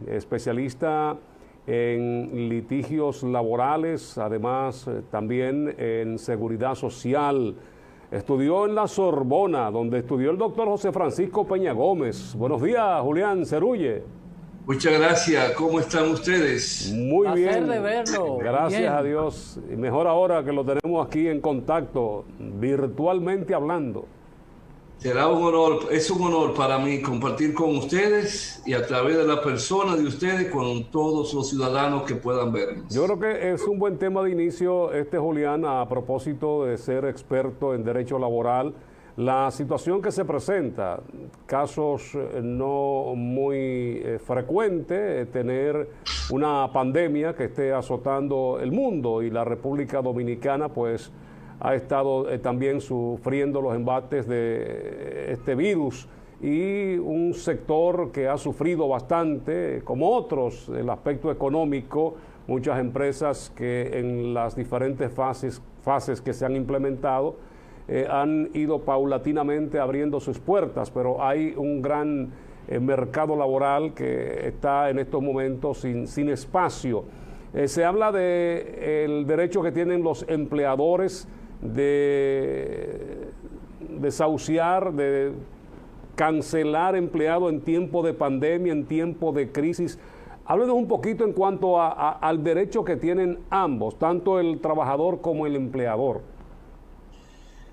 especialista en litigios laborales, además también en seguridad social. Estudió en la Sorbona, donde estudió el doctor José Francisco Peña Gómez. Buenos días, Julián Cerulle. Muchas gracias. ¿Cómo están ustedes? Muy bien. Placer de verlo. Gracias Bien. a Dios. Y mejor ahora que lo tenemos aquí en contacto, virtualmente hablando. Será un honor, es un honor para mí compartir con ustedes y a través de la persona de ustedes con todos los ciudadanos que puedan vernos. Yo creo que es un buen tema de inicio, Julián, a propósito de ser experto en derecho laboral. La situación que se presenta, casos no muy frecuentes, tener una pandemia que esté azotando el mundo, y la República Dominicana pues ha estado también sufriendo los embates de este virus, y un sector que ha sufrido bastante, como otros, el aspecto económico, muchas empresas que en las diferentes fases que se han implementado han ido paulatinamente abriendo sus puertas, pero hay un gran mercado laboral que está en estos momentos sin espacio. Se habla del derecho que tienen los empleadores de desahuciar, de cancelar empleado en tiempo de pandemia, en tiempo de crisis. Háblenos un poquito en cuanto al derecho que tienen ambos, tanto el trabajador como el empleador.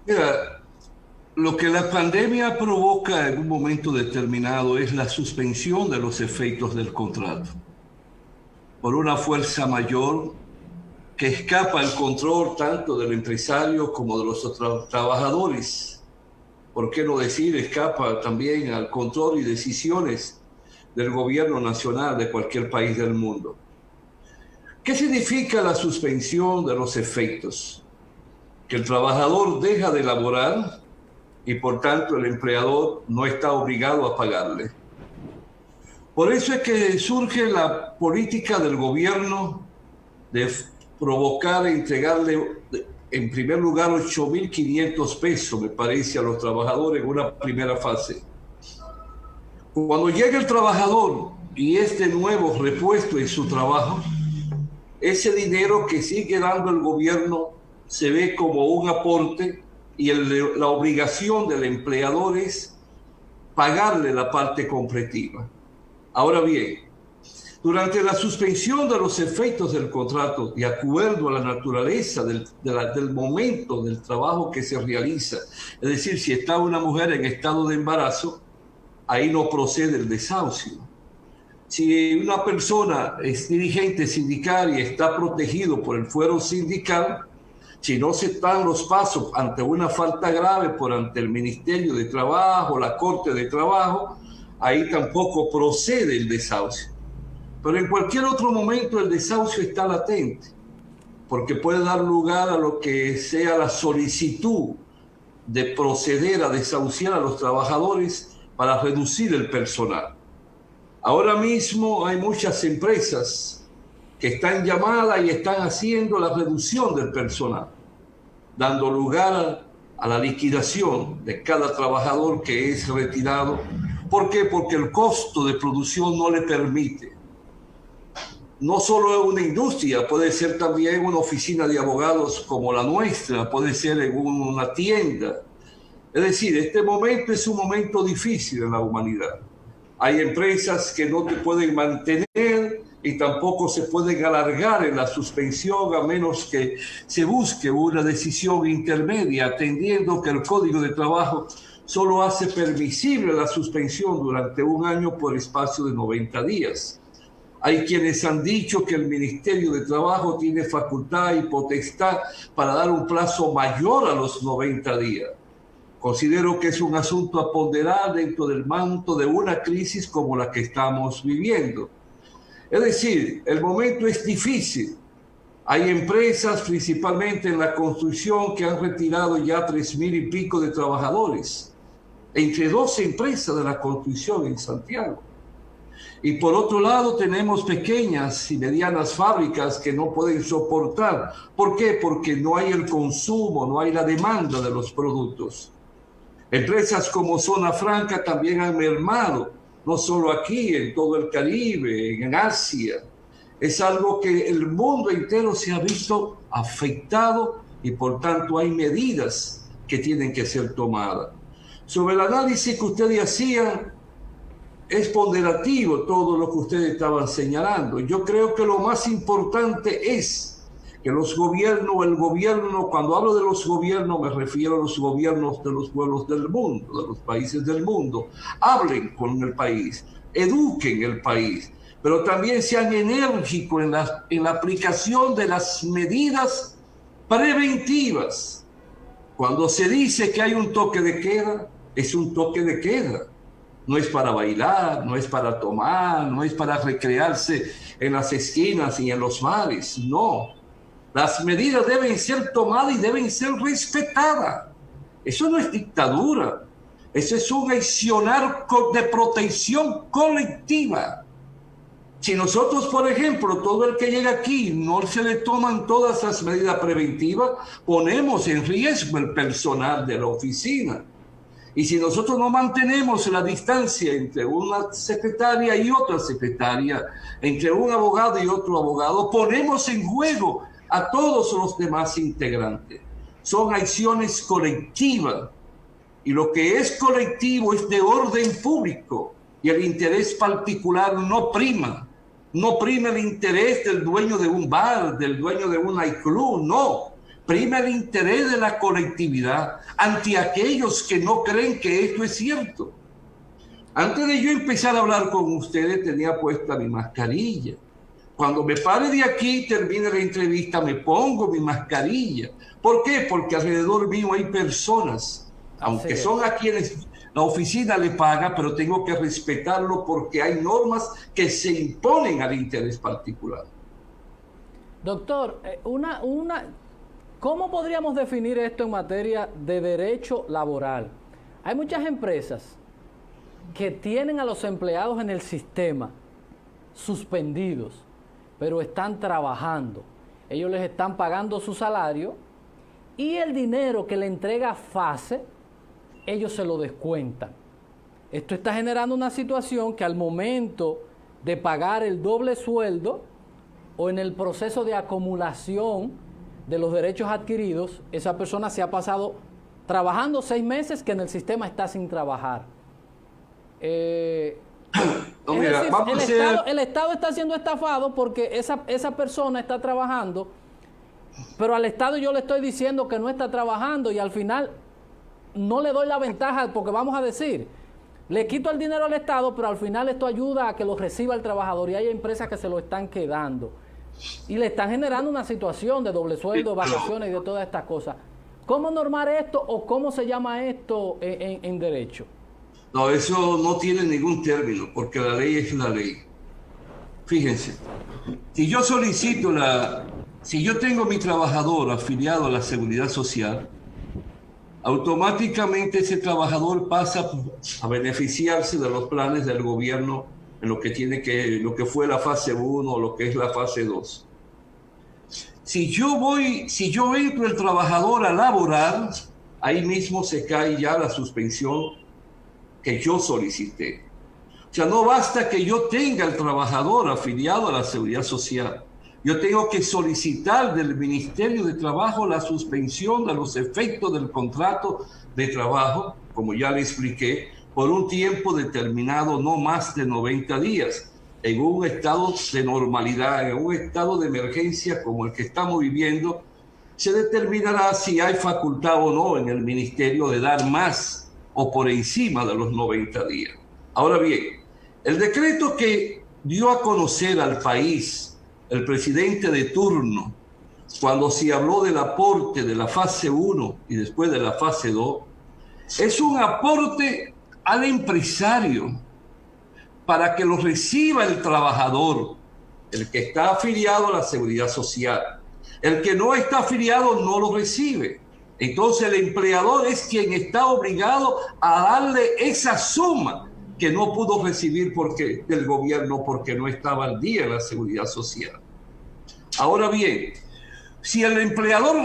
Mira, lo que la pandemia provoca en un momento determinado es la suspensión de los efectos del contrato por una fuerza mayor que escapa al control tanto del empresario como de los trabajadores. ¿Por qué no decir escapa también al control y decisiones del gobierno nacional de cualquier país del mundo? ¿Qué significa la suspensión de los efectos? Que el trabajador deja de laborar y por tanto el empleador no está obligado a pagarle. Por eso es que surge la política del gobierno de provocar e entregarle en primer lugar 8.500 pesos, me parece, a los trabajadores en una primera fase. Cuando llega el trabajador y es de nuevo repuesto en su trabajo, ese dinero que sigue dando el gobierno se ve como un aporte, y la obligación del empleador es pagarle la parte completiva. Ahora bien, durante la suspensión de los efectos del contrato, de acuerdo a la naturaleza del momento del trabajo que se realiza, es decir, si está una mujer en estado de embarazo, ahí no procede el desahucio. Si una persona es dirigente sindical y está protegido por el fuero sindical, si no se dan los pasos ante una falta grave ante el Ministerio de Trabajo, la Corte de Trabajo, ahí tampoco procede el desahucio. Pero en cualquier otro momento el desahucio está latente, porque puede dar lugar a lo que sea la solicitud de proceder a desahuciar a los trabajadores para reducir el personal. Ahora mismo hay muchas empresas que están llamadas y están haciendo la reducción del personal, dando lugar a la liquidación de cada trabajador que es retirado. ¿Por qué? Porque el costo de producción no le permite. No solo una industria, puede ser también una oficina de abogados como la nuestra, puede ser en una tienda. Es decir, este momento es un momento difícil en la humanidad. Hay empresas que no te pueden mantener y tampoco se pueden alargar en la suspensión a menos que se busque una decisión intermedia, atendiendo que el Código de Trabajo solo hace permisible la suspensión durante un año por espacio de 90 días. Hay quienes han dicho que el Ministerio de Trabajo tiene facultad y potestad para dar un plazo mayor a los 90 días. Considero que es un asunto a ponderar dentro del manto de una crisis como la que estamos viviendo. Es decir, el momento es difícil. Hay empresas, principalmente en la construcción, que han retirado ya 3.000 y pico de trabajadores, entre 12 empresas de la construcción en Santiago. Y por otro lado tenemos pequeñas y medianas fábricas que no pueden soportar. ¿Por qué? Porque no hay el consumo, no hay la demanda de los productos. Empresas como Zona Franca también han mermado no solo aquí, en todo el Caribe, en Asia. Es algo que el mundo entero se ha visto afectado y por tanto hay medidas que tienen que ser tomadas. Sobre el análisis que ustedes hacían, es ponderativo todo lo que ustedes estaban señalando. Yo creo que lo más importante es que los gobiernos, el gobierno, cuando hablo de los gobiernos me refiero a los gobiernos de los pueblos del mundo, de los países del mundo, hablen con el país, eduquen el país, pero también sean enérgicos en la aplicación de las medidas preventivas. Cuando se dice que hay un toque de queda, es un toque de queda. No es para bailar, no es para tomar, no es para recrearse en las esquinas y en los bares, no. Las medidas deben ser tomadas y deben ser respetadas. Eso no es dictadura, eso es un accionar de protección colectiva. Si nosotros, por ejemplo, todo el que llega aquí no se le toman todas las medidas preventivas, ponemos en riesgo el personal de la oficina. Y si nosotros no mantenemos la distancia entre una secretaria y otra secretaria, entre un abogado y otro abogado, ponemos en juego a todos los demás integrantes. Son acciones colectivas. Y lo que es colectivo es de orden público. Y el interés particular no prima. No prima el interés del dueño de un bar, del dueño de un nightclub, no. Prima el interés de la colectividad ante aquellos que no creen que esto es cierto. Antes de yo empezar a hablar con ustedes tenía puesta mi mascarilla. Cuando me pare de aquí, termine la entrevista, me pongo mi mascarilla. ¿Por qué? Porque alrededor mío hay personas, aunque son a quienes la oficina le paga, pero tengo que respetarlo porque hay normas que se imponen al interés particular. Doctor, ¿cómo podríamos definir esto en materia de derecho laboral? Hay muchas empresas que tienen a los empleados en el sistema suspendidos, pero están trabajando. Ellos les están pagando su salario y el dinero que le entrega FASE, ellos se lo descuentan. Esto está generando una situación que al momento de pagar el doble sueldo o en el proceso de acumulación de los derechos adquiridos, esa persona se ha pasado trabajando 6 meses que en el sistema está sin trabajar. El Estado está siendo estafado porque esa persona está trabajando, pero al Estado yo le estoy diciendo que no está trabajando y al final no le doy la ventaja porque vamos a decir, le quito el dinero al Estado, pero al final esto ayuda a que lo reciba el trabajador y hay empresas que se lo están quedando. Y le están generando una situación de doble sueldo, de vacaciones y de todas estas cosas. ¿Cómo normar esto o cómo se llama esto en derecho? No, eso no tiene ningún término, porque la ley es la ley. Fíjense, si yo solicito si yo tengo mi trabajador afiliado a la Seguridad Social, automáticamente ese trabajador pasa a beneficiarse de los planes del gobierno en lo que fue la fase 1 o lo que es la fase 2. Si yo entro el trabajador a laborar, ahí mismo se cae ya la suspensión que yo solicité. O sea, no basta que yo tenga el trabajador afiliado a la Seguridad Social. Yo tengo que solicitar del Ministerio de Trabajo la suspensión de los efectos del contrato de trabajo, como ya le expliqué, por un tiempo determinado, no más de 90 días, en un estado de normalidad, en un estado de emergencia como el que estamos viviendo, se determinará si hay facultad o no en el ministerio de dar más o por encima de los 90 días. Ahora bien, el decreto que dio a conocer al país el presidente de turno, cuando se habló del aporte de la fase 1 y después de la fase 2, es un aporte al empresario para que lo reciba el trabajador, el que está afiliado a la Seguridad Social. El que no está afiliado no lo recibe. Entonces el empleador es quien está obligado a darle esa suma que no pudo recibir del gobierno porque no estaba al día en la Seguridad Social. Ahora bien, si el empleador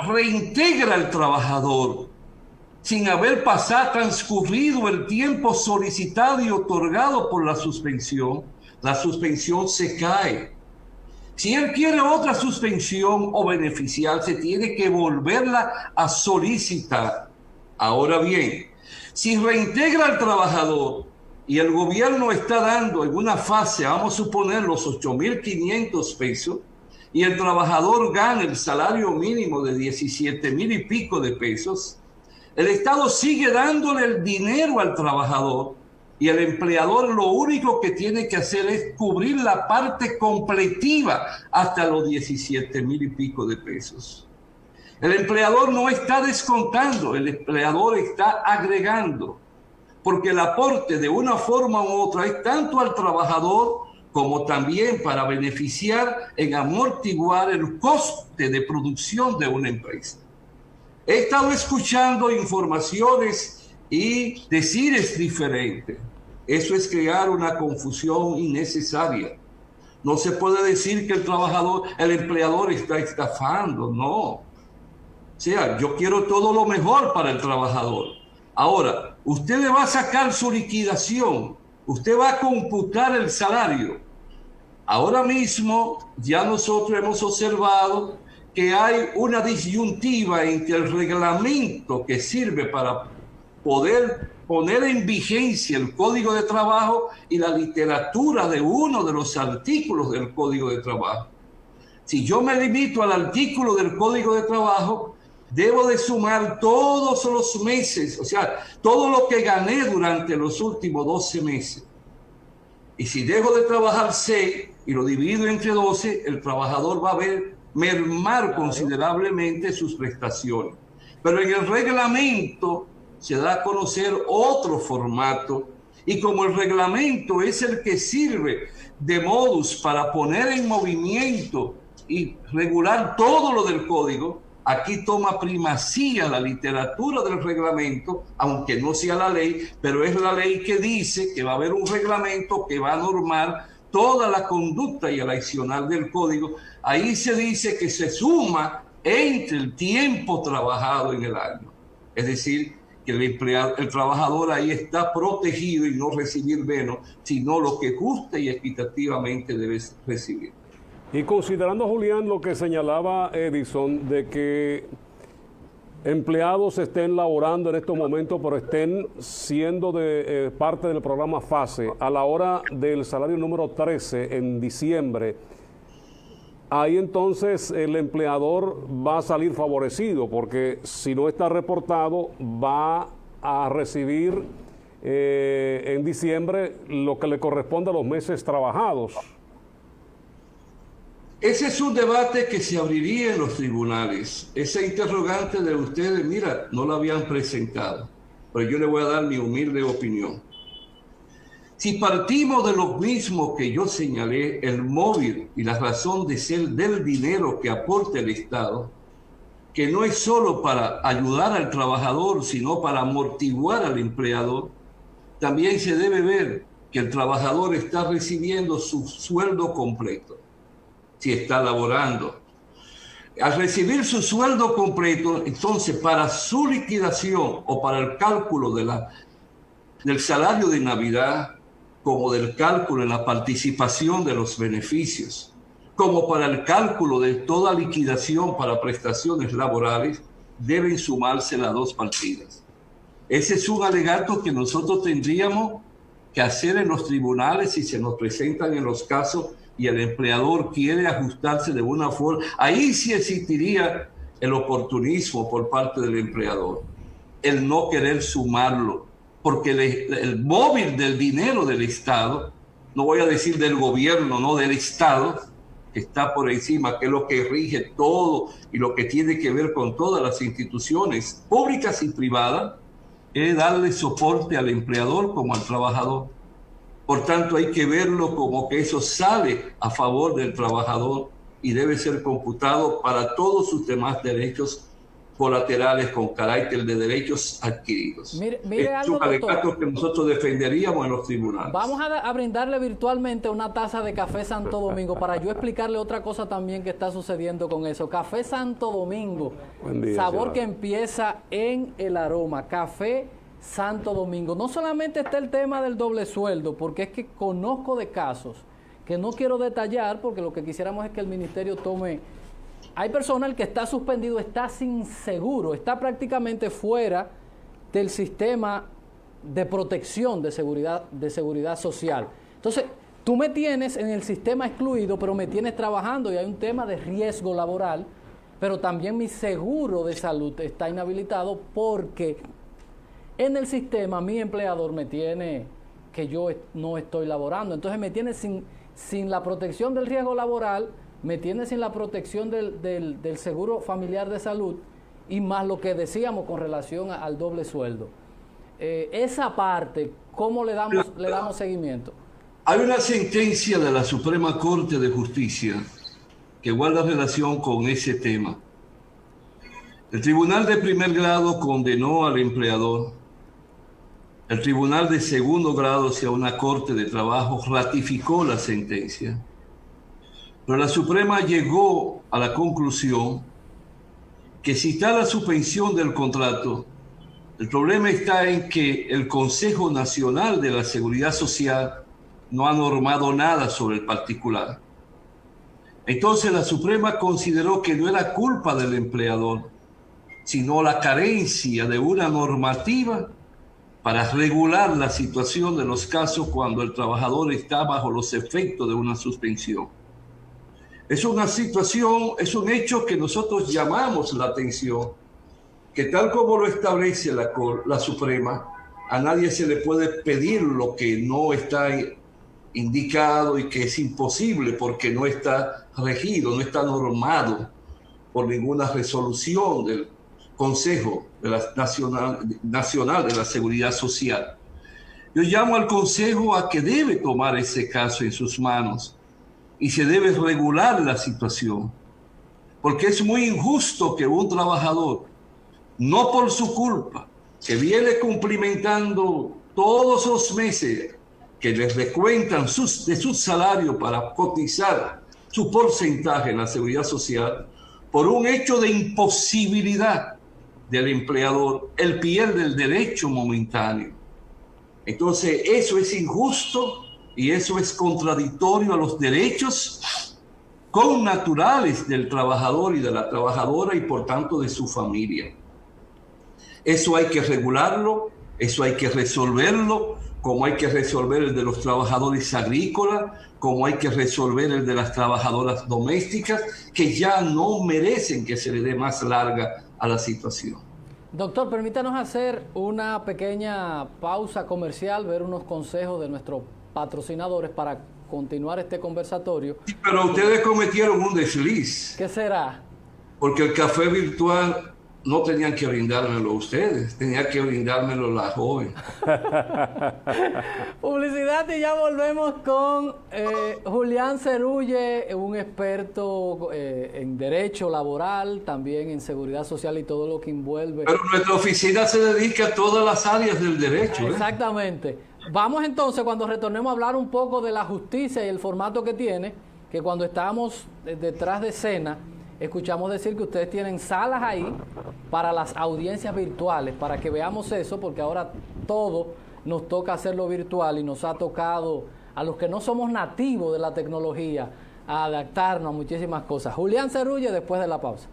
reintegra al trabajador sin haber transcurrido el tiempo solicitado y otorgado por la suspensión se cae. Si él quiere otra suspensión o beneficiarse, tiene que volverla a solicitar. Ahora bien, si reintegra al trabajador y el gobierno está dando en una fase, vamos a suponer, los 8.500 pesos, y el trabajador gana el salario mínimo de 17,000 y pico de pesos, el Estado sigue dándole el dinero al trabajador y el empleador lo único que tiene que hacer es cubrir la parte completiva hasta los 17,000 y pico de pesos. El empleador no está descontando, el empleador está agregando, porque el aporte de una forma u otra es tanto al trabajador como también para beneficiar en amortiguar el coste de producción de una empresa. He estado escuchando informaciones y decires diferentes. Eso es crear una confusión innecesaria. No se puede decir que el empleador está estafando, no. O sea, yo quiero todo lo mejor para el trabajador. Ahora, usted le va a sacar su liquidación, usted va a computar el salario. Ahora mismo ya nosotros hemos observado que hay una disyuntiva entre el reglamento que sirve para poder poner en vigencia el Código de Trabajo y la literatura de uno de los artículos del Código de Trabajo. Si yo me limito al artículo del Código de Trabajo, debo de sumar todos los meses, o sea, todo lo que gané durante los últimos 12 meses. Y si dejo de trabajar 6 y lo divido entre 12, el trabajador va a mermar considerablemente sus prestaciones. Pero en el reglamento se da a conocer otro formato, y como el reglamento es el que sirve de modus para poner en movimiento y regular todo lo del código, aquí toma primacía la literatura del reglamento, aunque no sea la ley, pero es la ley que dice que va a haber un reglamento que va a normar toda la conducta y el accionar del código. Ahí se dice que se suma entre el tiempo trabajado en el año. Es decir, que el trabajador ahí está protegido y no recibir menos, sino lo que justa y equitativamente debe recibir. Y considerando, Julián, lo que señalaba Edison, de que empleados estén laborando en estos momentos, pero estén siendo de parte del programa FASE a la hora del salario número 13 en diciembre, ahí entonces el empleador va a salir favorecido, porque si no está reportado va a recibir en diciembre lo que le corresponde a los meses trabajados. Ese es un debate que se abriría en los tribunales. Esa interrogante de ustedes, mira, no la habían presentado, pero yo le voy a dar mi humilde opinión. Si partimos de lo mismo que yo señalé, el móvil y la razón de ser del dinero que aporta el Estado, que no es solo para ayudar al trabajador, sino para amortiguar al empleador, también se debe ver que el trabajador está recibiendo su sueldo completo, si está laborando. Al recibir su sueldo completo, entonces para su liquidación o para el cálculo del salario de Navidad, como del cálculo en la participación de los beneficios, como para el cálculo de toda liquidación para prestaciones laborales, deben sumarse las dos partidas. Ese es un alegato que nosotros tendríamos que hacer en los tribunales si se nos presentan en los casos y el empleador quiere ajustarse de una forma. Ahí sí existiría el oportunismo por parte del empleador, el no querer sumarlo, porque el móvil del dinero del Estado, no voy a decir del gobierno, no del Estado, que está por encima, que es lo que rige todo y lo que tiene que ver con todas las instituciones públicas y privadas, es darle soporte al empleador como al trabajador. Por tanto, hay que verlo como que eso sale a favor del trabajador y debe ser computado para todos sus demás derechos colaterales con carácter de derechos adquiridos. Mire Es algo, un alegato doctor. que nosotros defenderíamos en los tribunales. Vamos a brindarle virtualmente una taza de Café Santo Domingo para yo explicarle otra cosa también que está sucediendo con eso. Café Santo Domingo, Buen día, sabor señora. que empieza en el aroma. Café Santo Domingo. No solamente está el tema del doble sueldo, porque es que conozco de casos que no quiero detallar, porque lo que quisiéramos es que el ministerio tome... Hay personal que está suspendido, está sin seguro, está prácticamente fuera del sistema de protección de seguridad social. Entonces, tú me tienes en el sistema excluido, pero me tienes trabajando y hay un tema de riesgo laboral, pero también mi seguro de salud está inhabilitado porque en el sistema mi empleador me tiene que yo no estoy laborando. Entonces me tiene sin la protección del riesgo laboral, me tiene sin la protección del seguro familiar de salud y más lo que decíamos con relación al doble sueldo. Esa parte, ¿cómo le damos seguimiento? Hay una sentencia de la Suprema Corte de Justicia que guarda relación con ese tema. El Tribunal de Primer Grado condenó al empleador. El Tribunal de Segundo Grado, o sea, una Corte de Trabajo, ratificó la sentencia. Pero la Suprema llegó a la conclusión que si está la suspensión del contrato, el problema está en que el Consejo Nacional de la Seguridad Social no ha normado nada sobre el particular. Entonces la Suprema consideró que no era culpa del empleador, sino la carencia de una normativa para regular la situación de los casos cuando el trabajador está bajo los efectos de una suspensión. Es una situación, es un hecho que nosotros llamamos la atención, que tal como lo establece la Suprema, a nadie se le puede pedir lo que no está indicado y que es imposible porque no está regido, no está normado por ninguna resolución del Consejo de la Nacional de la Seguridad Social. Yo llamo al Consejo a que debe tomar ese caso en sus manos y se debe regular la situación, porque es muy injusto que un trabajador, no por su culpa, que viene cumplimentando todos los meses que les recuentan de su salario para cotizar su porcentaje en la seguridad social, por un hecho de imposibilidad del empleador, él pierde el derecho momentáneo. Entonces, eso es injusto y eso es contradictorio a los derechos connaturales del trabajador y de la trabajadora y por tanto de su familia. Eso hay que regularlo, eso hay que resolverlo, como hay que resolver el de los trabajadores agrícolas, como hay que resolver el de las trabajadoras domésticas, que ya no merecen que se le dé más larga a la situación. Doctor, permítanos hacer una pequeña pausa comercial, ver unos consejos de nuestros patrocinadores para continuar este conversatorio. Sí, pero ustedes cometieron un desliz. ¿Qué será? Porque el café virtual no tenían que brindármelo ustedes, tenían que brindármelo la joven. Publicidad y ya volvemos con Julián Cerulle, un experto en derecho laboral, también en seguridad social y todo lo que envuelve. Pero nuestra oficina se dedica a todas las áreas del derecho. Exactamente. Vamos entonces, cuando retornemos, a hablar un poco de la justicia y el formato que tiene, que cuando estábamos detrás de escena, escuchamos decir que ustedes tienen salas ahí para las audiencias virtuales, para que veamos eso, porque ahora todo nos toca hacerlo virtual y nos ha tocado a los que no somos nativos de la tecnología a adaptarnos a muchísimas cosas. Julián Cerulle, después de la pausa.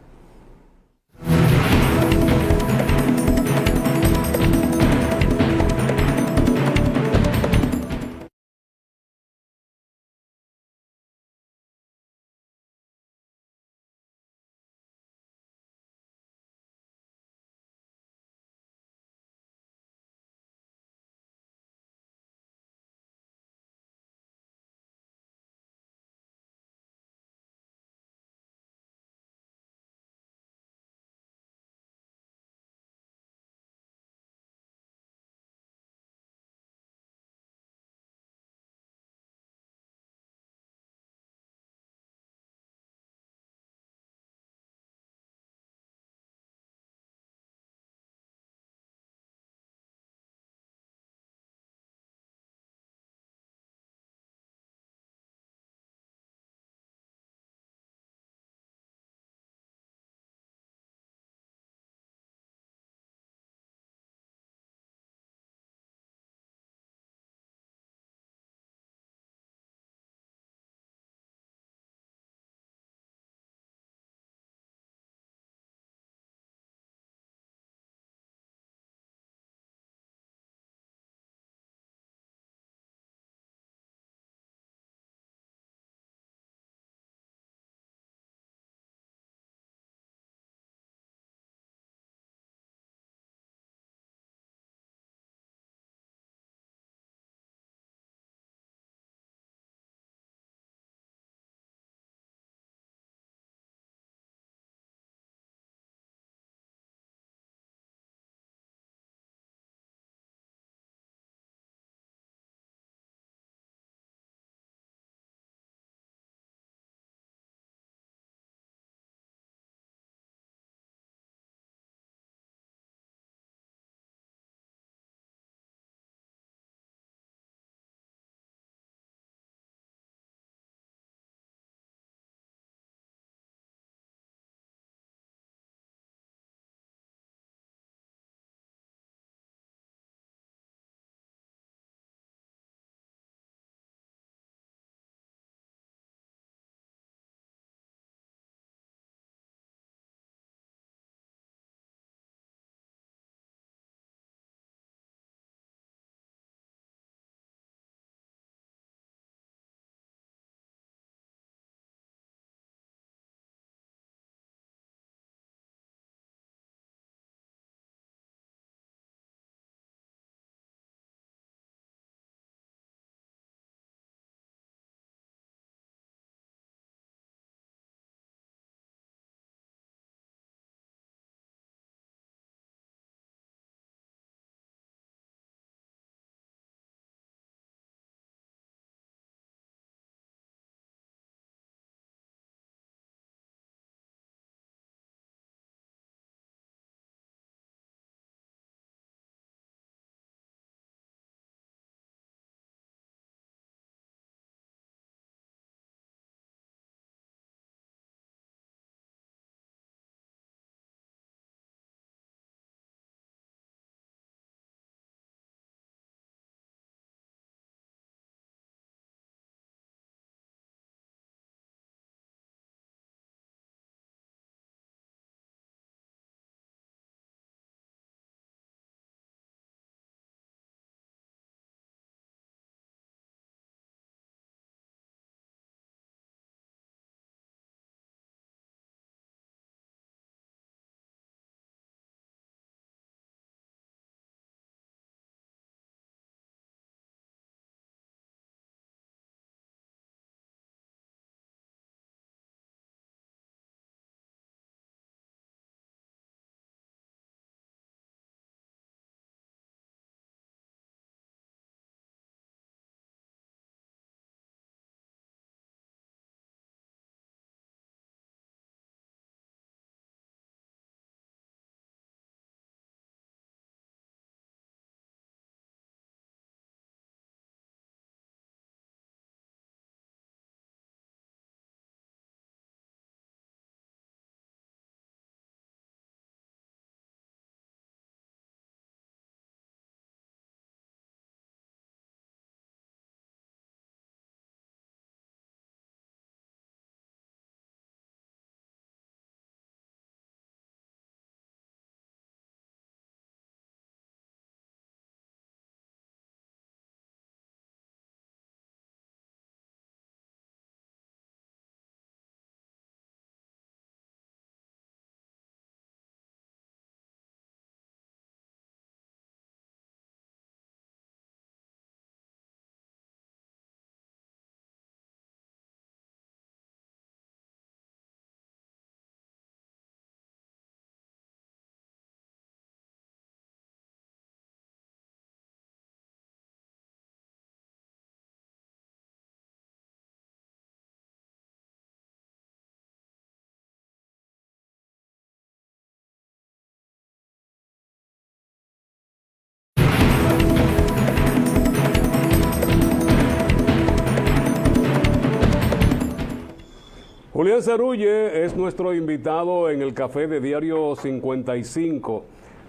Julián Cerulle es nuestro invitado en el café de Diario 55.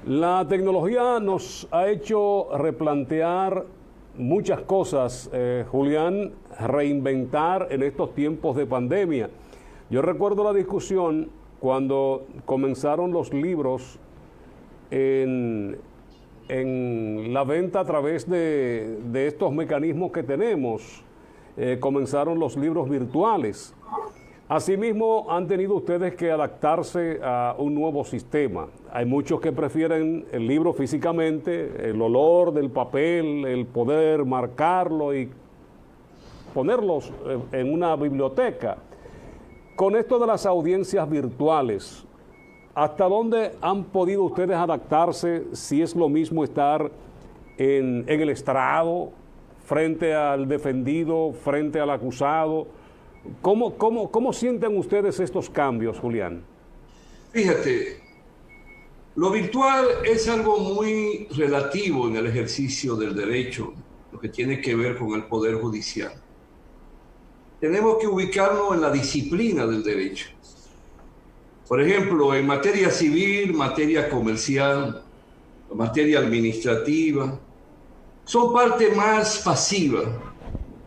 La tecnología nos ha hecho replantear muchas cosas, Julián, reinventar en estos tiempos de pandemia. Yo recuerdo la discusión cuando comenzaron los libros en la venta a través de estos mecanismos que tenemos. Comenzaron los libros virtuales. Asimismo, han tenido ustedes que adaptarse a un nuevo sistema. Hay muchos que prefieren el libro físicamente, el olor del papel, el poder marcarlo y ponerlos en una biblioteca. Con esto de las audiencias virtuales, ¿hasta dónde han podido ustedes adaptarse? Si es lo mismo estar en el estrado, frente al defendido, frente al acusado. ¿Cómo sienten ustedes estos cambios, Julián? Fíjate, lo virtual es algo muy relativo en el ejercicio del derecho, lo que tiene que ver con el Poder Judicial. Tenemos que ubicarnos en la disciplina del derecho. Por ejemplo, en materia civil, materia comercial, materia administrativa, son parte más pasiva.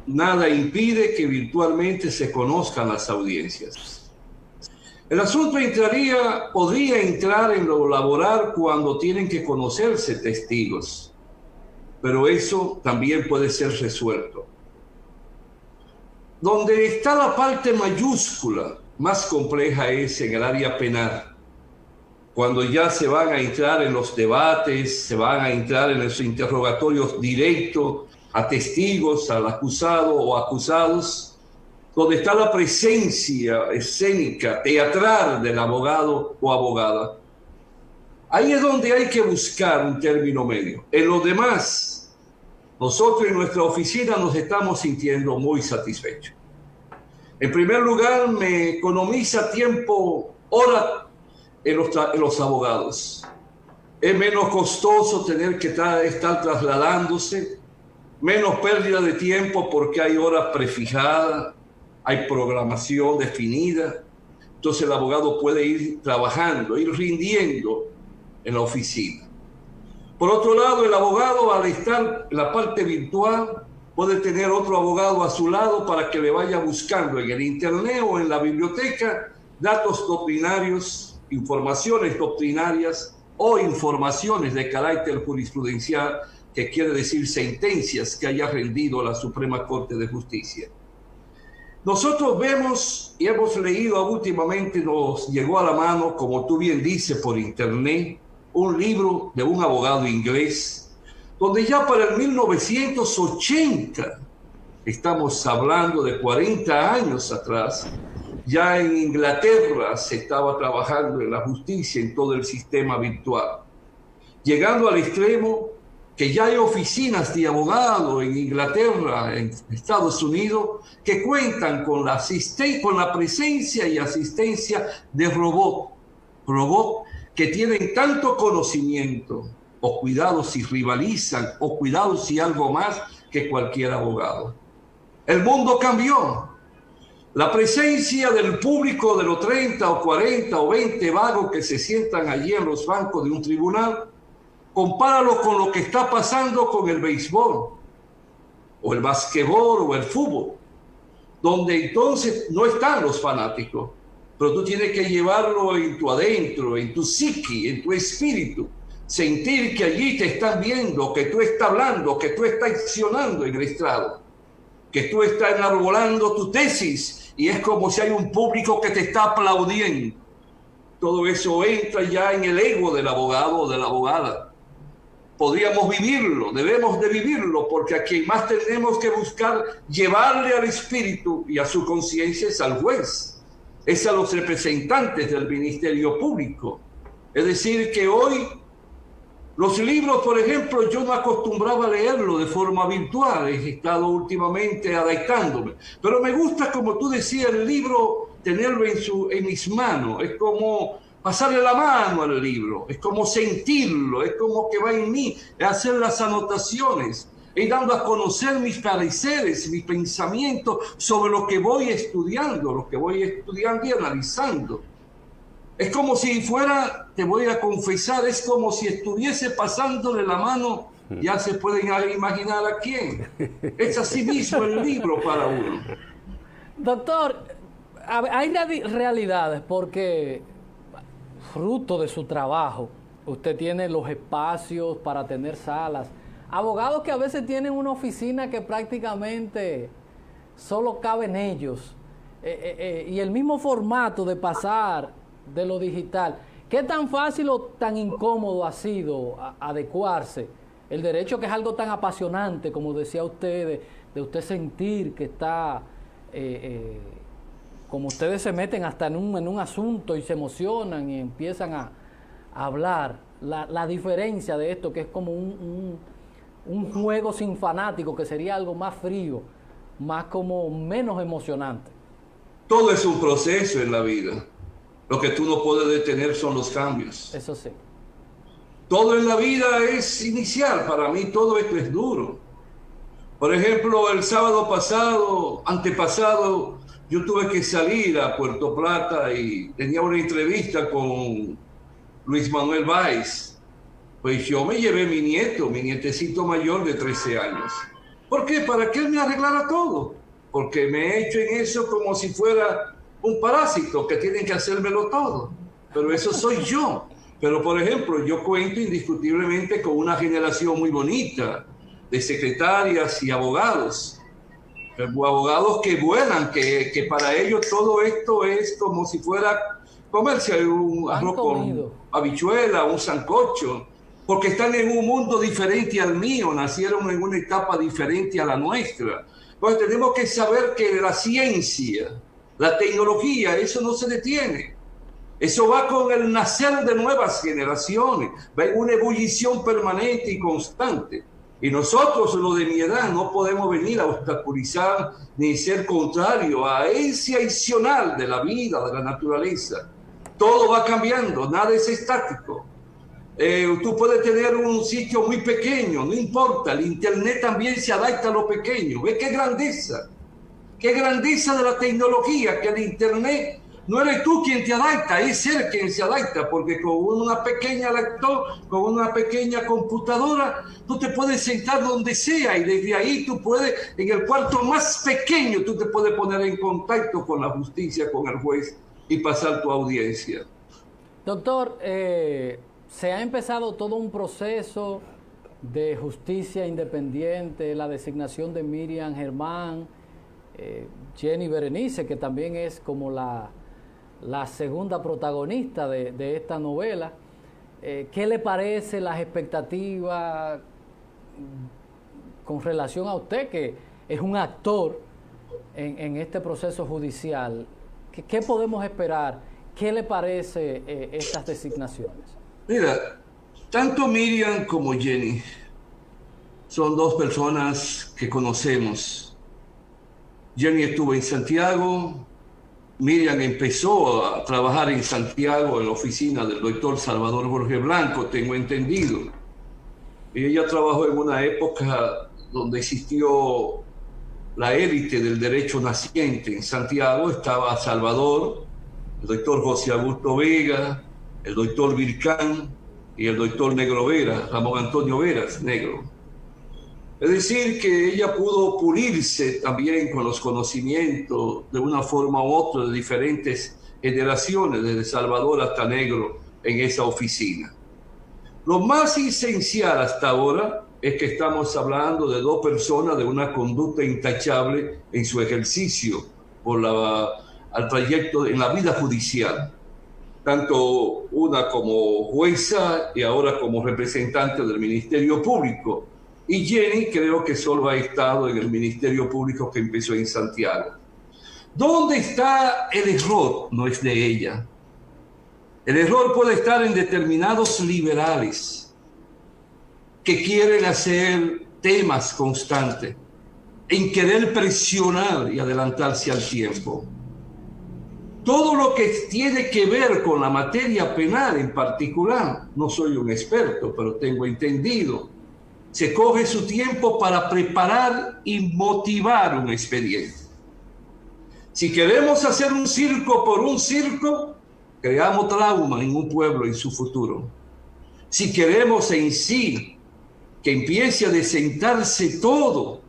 Nada impide que virtualmente se conozcan las audiencias. El asunto podría entrar en lo laboral cuando tienen que conocerse testigos, pero eso también puede ser resuelto. Donde está la parte mayúscula, más compleja es en el área penal, cuando ya se van a entrar en los debates, se van a entrar en los interrogatorios directos a testigos, al acusado o acusados, donde está la presencia escénica, teatral del abogado o abogada. Ahí es donde hay que buscar un término medio. En lo demás, nosotros en nuestra oficina nos estamos sintiendo muy satisfechos. En primer lugar, me economiza tiempo, hora en los abogados. Es menos costoso tener que estar trasladándose, menos pérdida de tiempo porque hay horas prefijadas, hay programación definida. Entonces el abogado puede ir trabajando, ir rindiendo en la oficina. Por otro lado, el abogado, al estar en la parte virtual, puede tener otro abogado a su lado para que le vaya buscando en el internet o en la biblioteca datos doctrinarios, informaciones doctrinarias o informaciones de carácter jurisprudencial, que quiere decir sentencias que haya rendido la Suprema Corte de Justicia. Nosotros vemos y hemos leído últimamente, nos llegó a la mano, como tú bien dices, por internet, un libro de un abogado inglés, donde ya para el 1980, estamos hablando de 40 años atrás, ya en Inglaterra se estaba trabajando en la justicia, en todo el sistema virtual, llegando al extremo que ya hay oficinas de abogados en Inglaterra, en Estados Unidos, que cuentan con la presencia y asistencia de robots que tienen tanto conocimiento, o cuidado si rivalizan, o cuidado si algo más, que cualquier abogado. El mundo cambió. La presencia del público de los 30 o 40 o 20 vagos que se sientan allí en los bancos de un tribunal, compáralo con lo que está pasando con el béisbol, o el basquetbol, o el fútbol, donde entonces no están los fanáticos, pero tú tienes que llevarlo en tu adentro, en tu psiqui, en tu espíritu, sentir que allí te están viendo, que tú estás hablando, que tú estás accionando en el estrado, que tú estás enarbolando tu tesis, y es como si hay un público que te está aplaudiendo. Todo eso entra ya en el ego del abogado o de la abogada. Podríamos vivirlo, debemos de vivirlo, porque a quien más tenemos que buscar llevarle al espíritu y a su conciencia es al juez, es a los representantes del Ministerio Público. Es decir, que hoy los libros, por ejemplo, yo no acostumbraba a leerlo de forma virtual, he estado últimamente adaptándome, pero me gusta, como tú decías, el libro, tenerlo en mis manos, es como pasarle la mano al libro, es como sentirlo, es como que va en mí, es hacer las anotaciones. y dando a conocer mis pareceres, mis pensamientos sobre lo que voy estudiando y analizando. Es como si fuera, te voy a confesar, es como si estuviese pasándole la mano, ya se pueden imaginar a quién. Es así mismo el libro para uno. Doctor, hay realidades porque, fruto de su trabajo, usted tiene los espacios para tener salas. Abogados que a veces tienen una oficina que prácticamente solo caben ellos. Y el mismo formato de pasar de lo digital. ¿Qué tan fácil o tan incómodo ha sido adecuarse? El derecho, que es algo tan apasionante, como decía usted, de usted sentir que está, como ustedes se meten hasta en un asunto y se emocionan y empiezan a hablar. La diferencia de esto, que es como un juego sin fanático, que sería algo más frío, más como menos emocionante. Todo es un proceso en la vida. Lo que tú no puedes detener son los cambios. Eso sí. Todo en la vida es inicial. Para mí todo esto es duro. Por ejemplo, el sábado antepasado, yo tuve que salir a Puerto Plata y tenía una entrevista con Luis Manuel Báez. Pues yo me llevé mi nietecito mayor de 13 años. ¿Por qué? Para que él me arreglara todo. Porque me he hecho en eso como si fuera un parásito, que tienen que hacérmelo todo. Pero eso soy yo. Pero, por ejemplo, yo cuento indiscutiblemente con una generación muy bonita de secretarias y abogados. Abogados que vuelan, que para ellos todo esto es como si fuera comerse un arroz con habichuela, un sancocho, porque están en un mundo diferente al mío, nacieron en una etapa diferente a la nuestra. Entonces tenemos que saber que la ciencia, la tecnología, eso no se detiene. Eso va con el nacer de nuevas generaciones, va en una ebullición permanente y constante. Y nosotros, los de mi edad, no podemos venir a obstaculizar ni ser contrario a ese adicional de la vida, de la naturaleza. Todo va cambiando, nada es estático. Tú puedes tener un sitio muy pequeño, no importa, el internet también se adapta a lo pequeño. ¿Ves qué grandeza? Qué grandeza de la tecnología, que el internet no eres tú quien te adapta, es él quien se adapta, porque con una pequeña laptop, con una pequeña computadora, tú te puedes sentar donde sea y desde ahí tú puedes, en el cuarto más pequeño, tú te puedes poner en contacto con la justicia, con el juez y pasar tu audiencia. Doctor, se ha empezado todo un proceso de justicia independiente, la designación de Miriam Germán, Jenny Berenice, que también es como la segunda protagonista de esta novela. ¿Qué le parece las expectativas con relación a usted, que es un actor en este proceso judicial? ¿Qué podemos esperar? ¿Qué le parece estas designaciones? Mira, tanto Miriam como Jenny son dos personas que conocemos. Jenny estuvo en Santiago, Miriam empezó a trabajar en Santiago en la oficina del doctor Salvador Jorge Blanco, tengo entendido. Y ella trabajó en una época donde existió la élite del derecho naciente. En Santiago estaba Salvador, el doctor José Augusto Vega, el doctor Vircán y el doctor Negro Vera, Ramón Antonio Veras, Negro. Es decir, que ella pudo pulirse también con los conocimientos de una forma u otra de diferentes generaciones, desde Salvador hasta Negro, en esa oficina. Lo más esencial hasta ahora es que estamos hablando de dos personas de una conducta intachable en su ejercicio al trayecto en la vida judicial. Tanto una como jueza y ahora como representante del Ministerio Público. Y Jenny creo que solo ha estado en el Ministerio Público que empezó en Santiago. ¿Dónde está el error? No es de ella. El error puede estar en determinados liberales que quieren hacer temas constantes, en querer presionar y adelantarse al tiempo. Todo lo que tiene que ver con la materia penal en particular, no soy un experto, pero tengo entendido Se coge su tiempo para preparar y motivar un expediente. Si queremos hacer un circo por un circo, creamos trauma en un pueblo y su futuro. Si queremos en sí que empiece a desentarse todo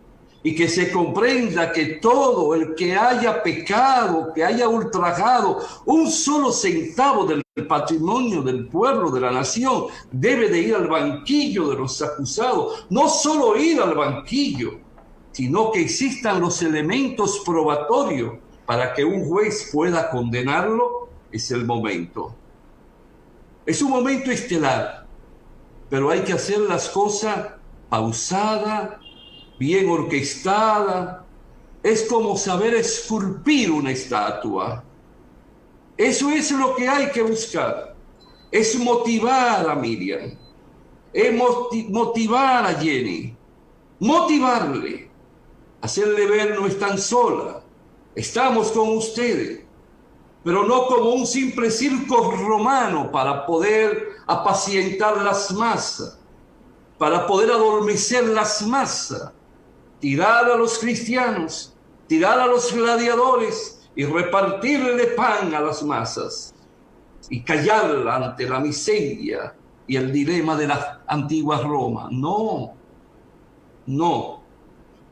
y que se comprenda que todo el que haya pecado, que haya ultrajado un solo centavo del patrimonio del pueblo, de la nación, debe de ir al banquillo de los acusados. No solo ir al banquillo, sino que existan los elementos probatorios para que un juez pueda condenarlo. Es el momento. Es un momento estelar, pero hay que hacer las cosas pausada, bien orquestada. Es como saber esculpir una estatua. Eso es lo que hay que buscar. Es motivar a Miriam, es motivar a Jenny, motivarle, hacerle ver no están sola, estamos con ustedes, pero no como un simple circo romano para poder apacientar las masas, para poder adormecer las masas, tirar a los cristianos, tirar a los gladiadores y repartirle pan a las masas y callarla ante la miseria y el dilema de la antigua Roma. No, no,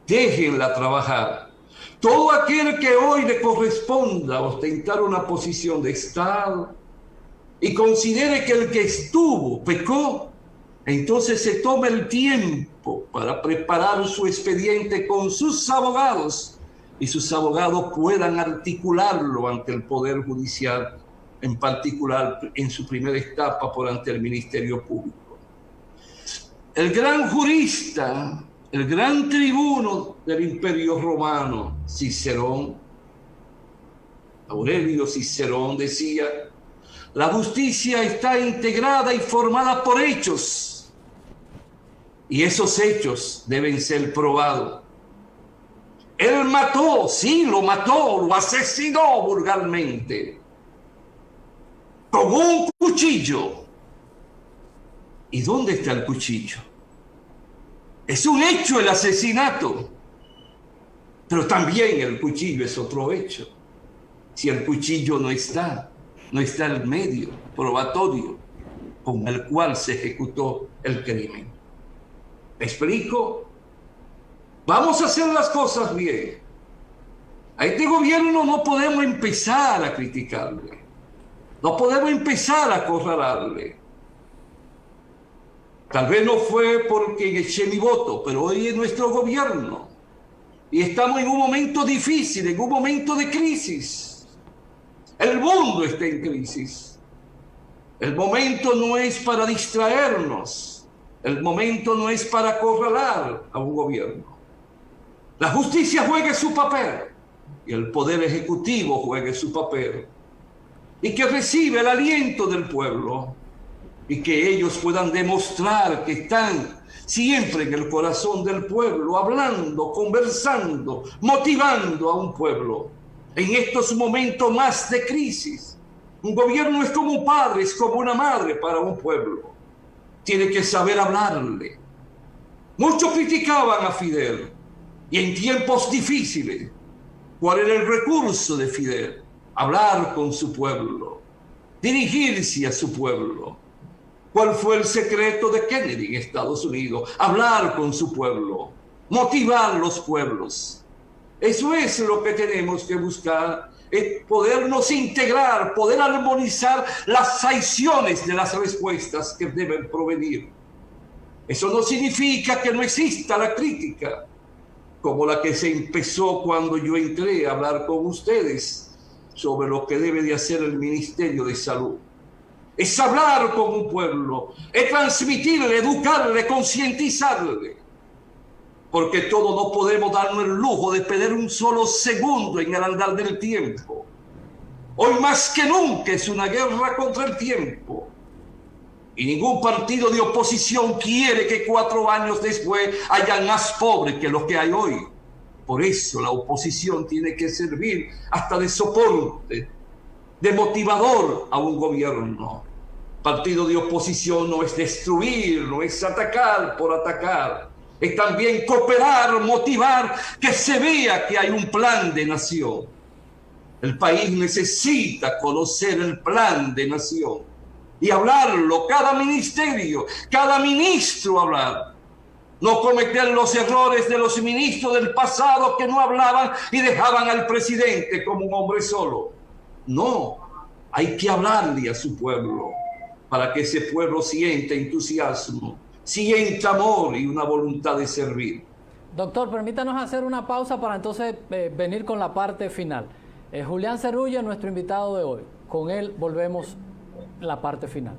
déjenla trabajar. Todo aquel que hoy le corresponda ostentar una posición de Estado y considere que el que estuvo pecó, entonces se toma el tiempo para preparar su expediente con sus abogados y sus abogados puedan articularlo ante el Poder Judicial, en particular en su primera etapa por ante el Ministerio Público. El gran jurista, el gran tribuno del Imperio Romano, Cicerón, Aurelio Cicerón, decía: la justicia está integrada y formada por hechos, y esos hechos deben ser probados. Él mató, sí, lo mató, lo asesinó vulgarmente, con un cuchillo. ¿Y dónde está el cuchillo? Es un hecho el asesinato, pero también el cuchillo es otro hecho. Si el cuchillo no está el medio probatorio con el cual se ejecutó el crimen. ¿Me explico? Vamos a hacer las cosas bien. A este gobierno no podemos empezar a criticarle, no podemos empezar a acorralarle. Tal vez no fue porque eché mi voto, pero hoy es nuestro gobierno y estamos en un momento difícil, en un momento de crisis. El mundo está en crisis. El momento no es para distraernos, el momento no es para acorralar a un gobierno. La justicia juegue su papel y el Poder Ejecutivo juegue su papel, y que reciba el aliento del pueblo y que ellos puedan demostrar que están siempre en el corazón del pueblo, hablando, conversando, motivando a un pueblo en estos momentos más de crisis. Un gobierno es como un padre, es como una madre para un pueblo. Tiene que saber hablarle. Muchos criticaban a Fidel, y en tiempos difíciles, ¿cuál era el recurso de Fidel? Hablar con su pueblo, dirigirse a su pueblo. ¿Cuál fue el secreto de Kennedy en Estados Unidos? Hablar con su pueblo, motivar los pueblos. Eso es lo que tenemos que buscar, es podernos integrar, poder armonizar las acciones de las respuestas que deben provenir. Eso no significa que no exista la crítica, como la que se empezó cuando yo entré a hablar con ustedes sobre lo que debe de hacer el Ministerio de Salud. Es hablar con un pueblo, es transmitirle, educarle, concientizarle. Porque todos no podemos darnos el lujo de perder un solo segundo en el andar del tiempo. Hoy más que nunca es una guerra contra el tiempo. Y ningún partido de oposición quiere que 4 años después haya más pobres que los que hay hoy. Por eso la oposición tiene que servir hasta de soporte, de motivador a un gobierno. Partido de oposición no es destruir, no es atacar por atacar. Es también cooperar, motivar, que se vea que hay un plan de nación. El país necesita conocer el plan de nación y hablarlo, cada ministerio, cada ministro hablar. No cometer los errores de los ministros del pasado que no hablaban y dejaban al presidente como un hombre solo. No, hay que hablarle a su pueblo para que ese pueblo sienta entusiasmo, sienta amor y una voluntad de servir. Doctor, permítanos hacer una pausa para entonces venir con la parte final. Julián Cerrulla, nuestro invitado de hoy. Con él volvemos a la parte final.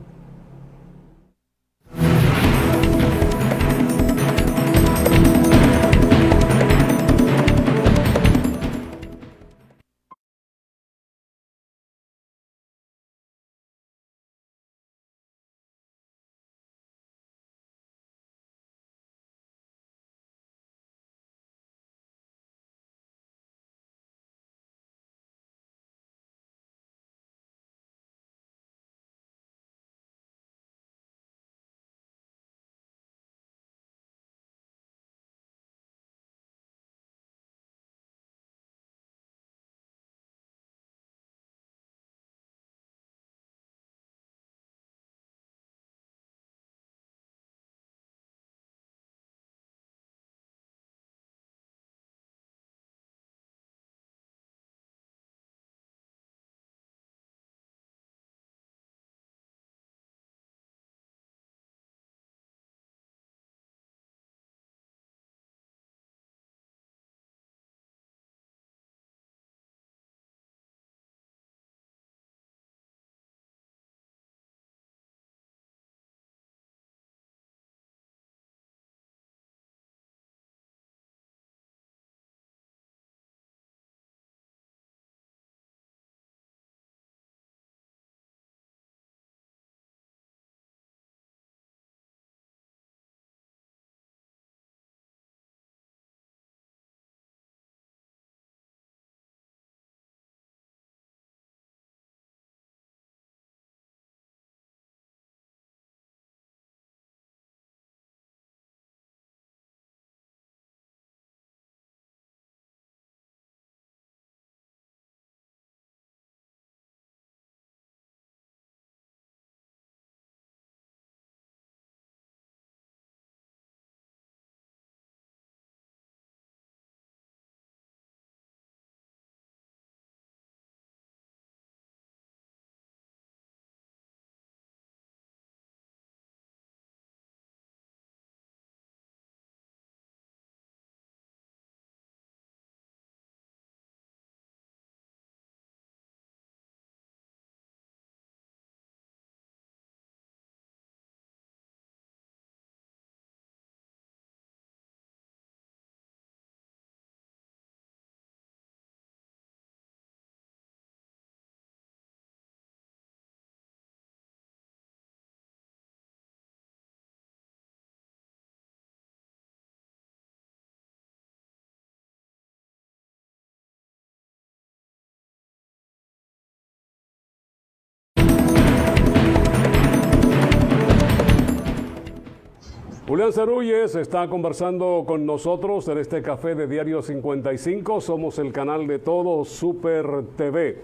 Julián Cerulles está conversando con nosotros en este café de Diario 55. Somos el canal de Todo Super TV.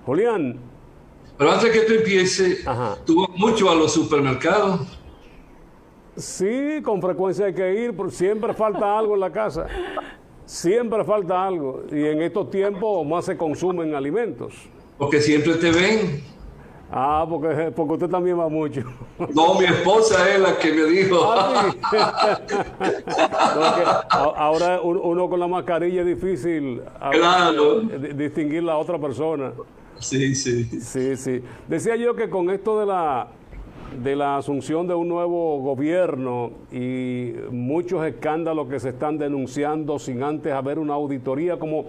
Julián. Pero antes que tú empieces, ¿tú vas mucho a los supermercados? Sí, con frecuencia hay que ir, porque siempre falta algo en la casa. Siempre falta algo. Y en estos tiempos más se consumen alimentos. Porque siempre te ven. Ah, porque usted también va mucho. No, mi esposa es la que me dijo. Ahora uno con la mascarilla es difícil distinguir la otra persona. Sí. Sí. Decía yo que con esto de la asunción de un nuevo gobierno y muchos escándalos que se están denunciando sin antes haber una auditoría, como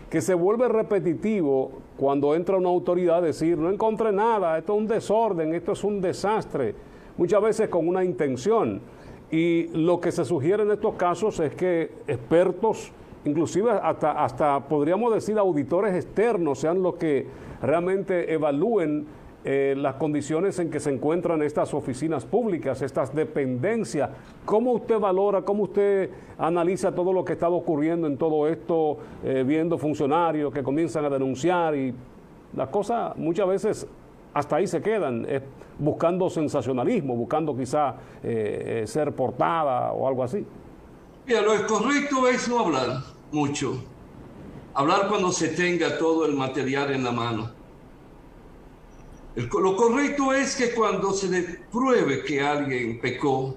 que se vuelve repetitivo cuando entra una autoridad a decir, no encontré nada, esto es un desorden, esto es un desastre, muchas veces con una intención. Y lo que se sugiere en estos casos es que expertos, inclusive hasta podríamos decir auditores externos, sean los que realmente evalúen las condiciones en que se encuentran estas oficinas públicas, estas dependencias. ¿Cómo usted valora, cómo usted analiza todo lo que está ocurriendo en todo esto, viendo funcionarios que comienzan a denunciar y las cosas muchas veces hasta ahí se quedan, buscando sensacionalismo, buscando quizá ser portada o algo así? Mira, lo correcto es no hablar mucho. Hablar cuando se tenga todo el material en la mano. Lo correcto es que cuando se pruebe que alguien pecó,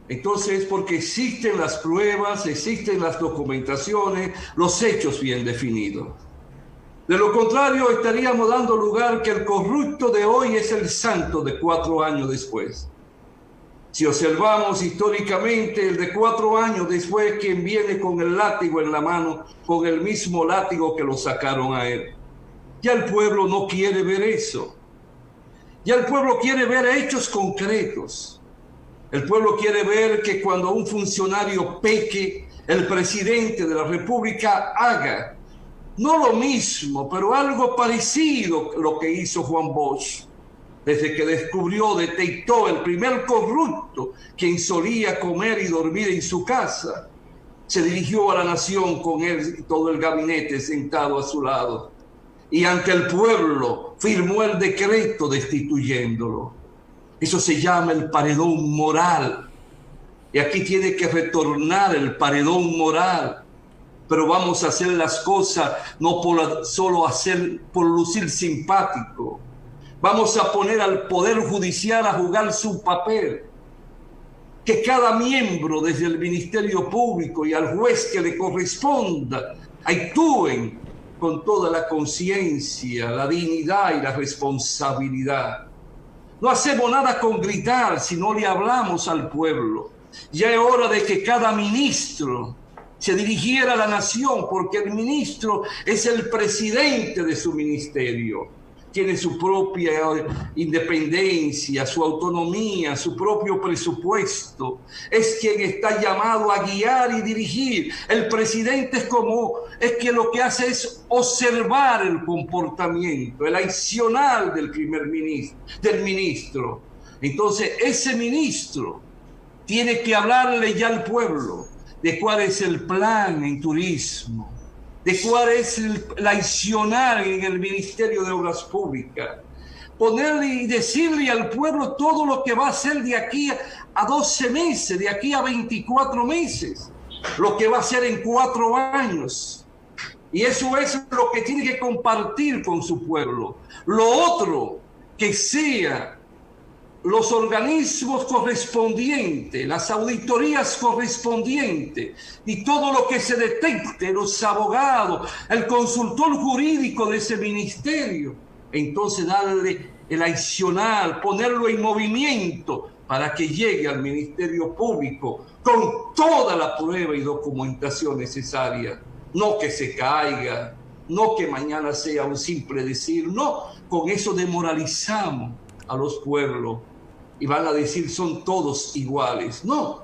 entonces porque existen las pruebas, existen las documentaciones, los hechos bien definidos. De lo contrario, estaríamos dando lugar que el corrupto de hoy es el santo de 4 años después. Si observamos históricamente, el de 4 años después, quien viene con el látigo en la mano, con el mismo látigo que lo sacaron a él. Ya el pueblo no quiere ver eso. Ya el pueblo quiere ver hechos concretos. El pueblo quiere ver que cuando un funcionario peque, el presidente de la República haga, no lo mismo, pero algo parecido a lo que hizo Juan Bosch. Desde que detectó el primer corrupto, quien solía comer y dormir en su casa, se dirigió a la nación con él y todo el gabinete sentado a su lado. Y ante el pueblo firmó el decreto destituyéndolo. Eso se llama el paredón moral. Y aquí tiene que retornar el paredón moral. Pero vamos a hacer las cosas no solo por lucir simpático. Vamos a poner al Poder Judicial a jugar su papel. Que cada miembro, desde el Ministerio Público y al juez que le corresponda, actúen con toda la conciencia, la dignidad y la responsabilidad. No hacemos nada con gritar si no le hablamos al pueblo. Ya es hora de que cada ministro se dirigiera a la nación, porque el ministro es el presidente de su ministerio. Tiene su propia independencia, su autonomía, su propio presupuesto. Es quien está llamado a guiar y dirigir. El presidente es que lo que hace es observar el comportamiento, el accionar del ministro. Entonces, ese ministro tiene que hablarle ya al pueblo de cuál es el plan en turismo, de cuál es el accionar en el Ministerio de Obras Públicas, ponerle y decirle al pueblo todo lo que va a hacer de aquí a 12 meses, de aquí a 24 meses, lo que va a hacer en 4 años. Y eso es lo que tiene que compartir con su pueblo. Lo otro, que sea los organismos correspondientes, las auditorías correspondientes y todo lo que se detecte, los abogados, el consultor jurídico de ese ministerio, entonces darle el accionar, ponerlo en movimiento para que llegue al Ministerio Público con toda la prueba y documentación necesaria. No que se caiga, no que mañana sea un simple decir, no, con eso demoralizamos a los pueblos y van a decir son todos iguales. No,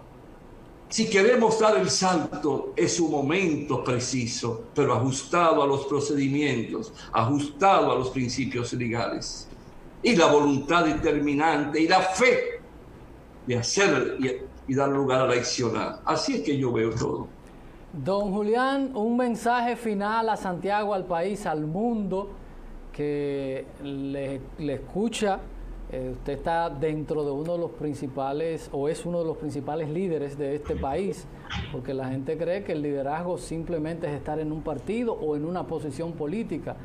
si queremos dar el salto es un momento preciso, pero ajustado a los procedimientos, ajustado a los principios legales y la voluntad determinante y la fe de hacer y dar lugar a la accionar. Así es que yo veo todo. Don Julián, un mensaje final a Santiago, al país, al mundo que le escucha. Usted está dentro de uno de los principales, o es uno de los principales líderes de este país, porque la gente cree que el liderazgo simplemente es estar en un partido o en una posición política.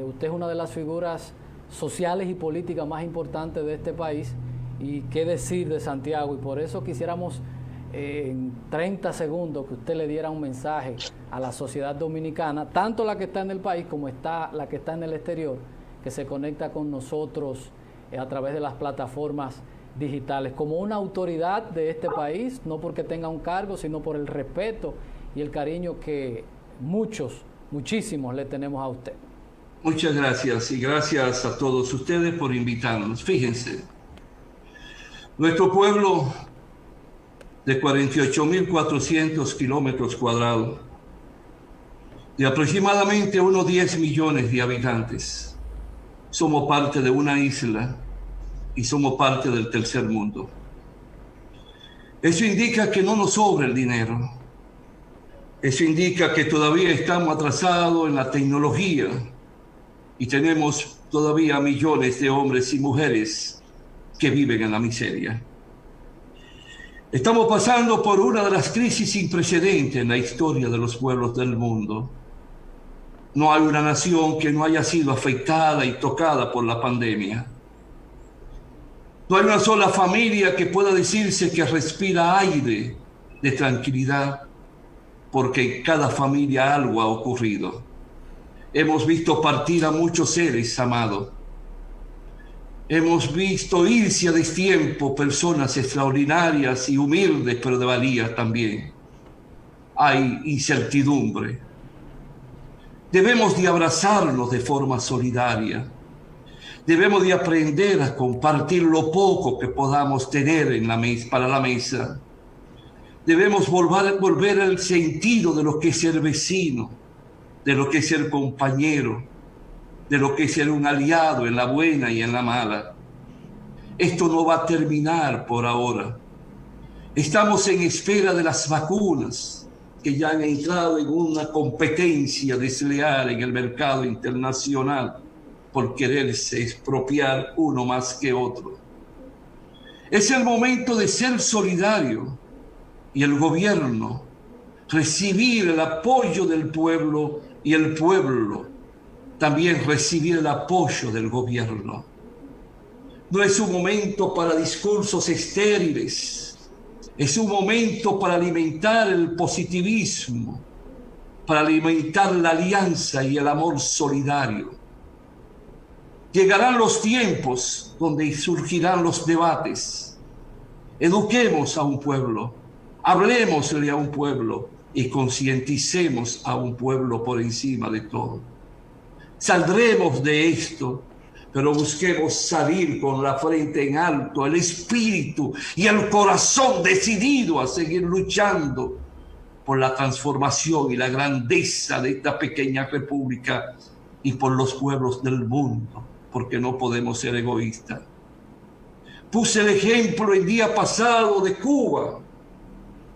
Usted es una de las figuras sociales y políticas más importantes de este país, y qué decir de Santiago, y por eso quisiéramos en 30 segundos que usted le diera un mensaje a la sociedad dominicana, tanto la que está en el país como la que está en el exterior, que se conecta con nosotros a través de las plataformas digitales, como una autoridad de este país, no porque tenga un cargo, sino por el respeto y el cariño que muchísimos le tenemos a usted. Muchas gracias, y gracias a todos ustedes por invitarnos. Fíjense, nuestro pueblo de 48.400 kilómetros cuadrados, de aproximadamente unos 10 millones de habitantes, somos parte de una isla y somos parte del tercer mundo. Eso indica que no nos sobra el dinero. Eso indica que todavía estamos atrasados en la tecnología y tenemos todavía millones de hombres y mujeres que viven en la miseria. Estamos pasando por una de las crisis sin precedentes en la historia de los pueblos del mundo. No hay una nación que no haya sido afectada y tocada por la pandemia. No hay una sola familia que pueda decirse que respira aire de tranquilidad, porque en cada familia algo ha ocurrido. Hemos visto partir a muchos seres amados. Hemos visto irse a destiempo personas extraordinarias y humildes, pero de valía también. Hay incertidumbre. Debemos de abrazarnos de forma solidaria. Debemos de aprender a compartir lo poco que podamos tener en la mesa, para la mesa. Debemos volver al sentido de lo que es ser vecino, de lo que es ser compañero, de lo que es ser un aliado en la buena y en la mala. Esto no va a terminar por ahora. Estamos en espera de las vacunas que ya han entrado en una competencia desleal en el mercado internacional por quererse expropiar uno más que otro. Es el momento de ser solidario y el gobierno recibir el apoyo del pueblo y el pueblo también recibir el apoyo del gobierno. No es un momento para discursos estériles, es un momento para alimentar el positivismo, para alimentar la alianza y el amor solidario. Llegarán los tiempos donde surgirán los debates. Eduquemos a un pueblo, hablemosle a un pueblo y concienticemos a un pueblo por encima de todo. Saldremos de esto, pero busquemos salir con la frente en alto, el espíritu y el corazón decidido a seguir luchando por la transformación y la grandeza de esta pequeña república y por los pueblos del mundo, porque no podemos ser egoístas. Puse el ejemplo el día pasado de Cuba,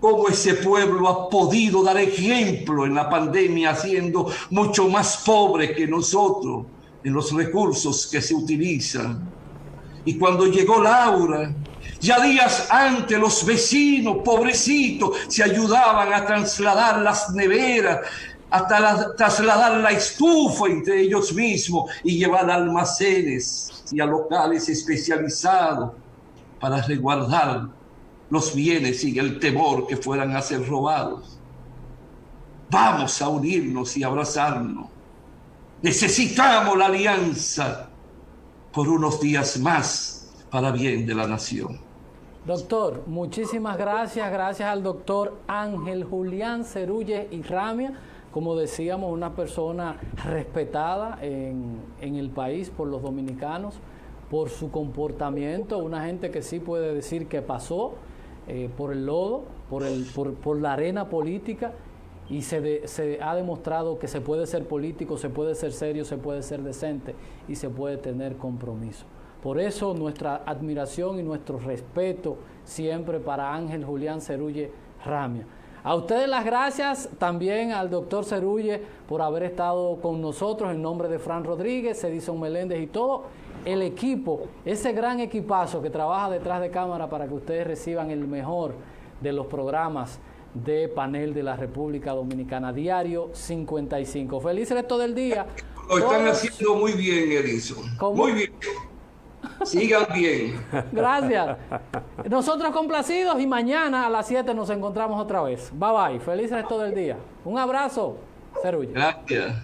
cómo ese pueblo ha podido dar ejemplo en la pandemia, siendo mucho más pobre que nosotros en los recursos que se utilizan. Y cuando llegó Laura, ya días antes los vecinos, pobrecitos, se ayudaban a trasladar las neveras, hasta trasladar la estufa entre ellos mismos y llevar a almacenes y a locales especializados para resguardar los bienes sin el temor que fueran a ser robados. Vamos a unirnos y abrazarnos. Necesitamos la alianza por unos días más para bien de la nación. Doctor, muchísimas gracias. Gracias al doctor Ángel Julián Cerulle y Ramia. Como decíamos, una persona respetada en el país por los dominicanos, por su comportamiento, una gente que sí puede decir que pasó por el lodo, por la arena política, y se ha demostrado que se puede ser político, se puede ser serio, se puede ser decente y se puede tener compromiso. Por eso nuestra admiración y nuestro respeto siempre para Ángel Julián Cerulle Ramia. A ustedes las gracias, también al doctor Cerulle por haber estado con nosotros en nombre de Fran Rodríguez, Edison Meléndez y todo el equipo, ese gran equipazo que trabaja detrás de cámara para que ustedes reciban el mejor de los programas de Panel de la República Dominicana, Diario 55. Feliz resto del día. Lo están haciendo muy bien, Edison. ¿Cómo? Muy bien. Sigan bien. Gracias. Nosotros complacidos y mañana a las 7 nos encontramos otra vez. Bye bye. Feliz resto del día. Un abrazo, Cerulle. Gracias.